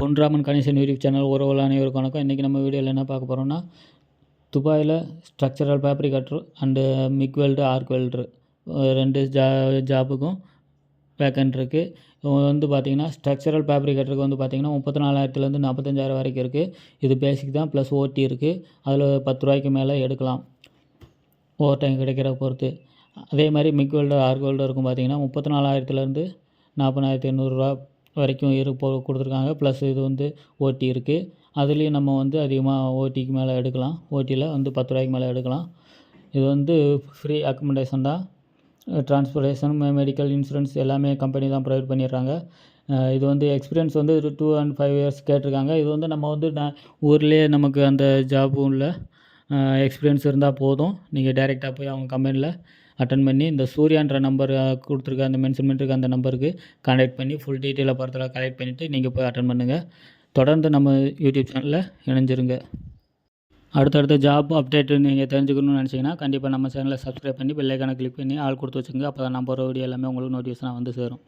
Ponraman Ganesan YouTube channel உறவுகள் அனைவருக்கும் வணக்கம். இன்றைக்கி நம்ம வீடியோவில் என்ன பார்க்க போகிறோம்னா, துபாயில் structural fabricator and MIG weld arc welder 2 ஜாபுக்கும் வேக்கன்ட் இருக்குது. இவங்க வந்து பார்த்திங்கன்னா ஸ்ட்ரக்சரல் ஃபேப்ரிகேட்டருக்கு வந்து பார்த்திங்கன்னா 34,000 45,000 வரைக்கும் இருக்குது. இது பேசிக் தான், ப்ளஸ் ஓடி இருக்குது. அதில் 10 ரூபாய்க்கு மேலே எடுக்கலாம் ஓவர் டைம் கிடைக்கிற பொறுத்து. அதே மாதிரி மிக் வெல்டர் ஆர்க் வெல்டருக்கும் பார்த்திங்கன்னா 34,000 40,800 வரைக்கும் கொடுத்துருக்காங்க. ப்ளஸ் இது வந்து ஓடி இருக்குது. அதுலேயும் நம்ம வந்து அதிகமாக ஓடிக்கு மேலே எடுக்கலாம். ஓடியில் வந்து 10 ரூபாய்க்கு மேலே எடுக்கலாம். இது வந்து ஃப்ரீ அக்கமடேஷன் தான். டிரான்ஸ்போர்ட்டேஷன், மெடிக்கல், இன்சூரன்ஸ் எல்லாமே கம்பெனி தான் ப்ரொவைட் பண்ணிடுறாங்க. இது வந்து எக்ஸ்பீரியன்ஸ் வந்து 2 and 5 years கேட்டிருக்காங்க. இது வந்து நம்ம வந்து ஊர்லேயே நமக்கு அந்த ஜாப்பும் இல்லை, எக்ஸ்பீரியன்ஸ் இருந்தால் போதும். நீங்கள் டைரெக்டாக போய் அவங்க கம்பெனியில் அட்டன் பண்ணி இந்த சூர்யான்ற நம்பர் கொடுத்துருக்க அந்த மென்ஷன் பண்ணிருக்க அந்த நம்பருக்கு கான்டாக்ட் பண்ணி ஃபுல் டீட்டெயிலை பொறுத்தவரை கலெக்ட் பண்ணிவிட்டு நீங்கள் போய் அட்டன் பண்ணுங்கள். தொடர்ந்து நம்ம யூடியூப் சேனலில் இணைஞ்சிருங்க. அடுத்தடுத்த ஜாப் அப்டேட்டு நீங்கள் தெரிஞ்சுக்கணும்னு நினச்சிங்கன்னா கண்டிப்பாக நம்ம சேனலை சப்ஸ்கிரைப் பண்ணி பெல் ஐக்கானை கிளிக் பண்ணி ஆள் கொடுத்து வச்சுங்க. அப்போ தான் நம்ம ஒரு வீடியோ எல்லாமே உங்களுக்கு நோட்டிஃபிகேஷனாக வந்து சேரும்.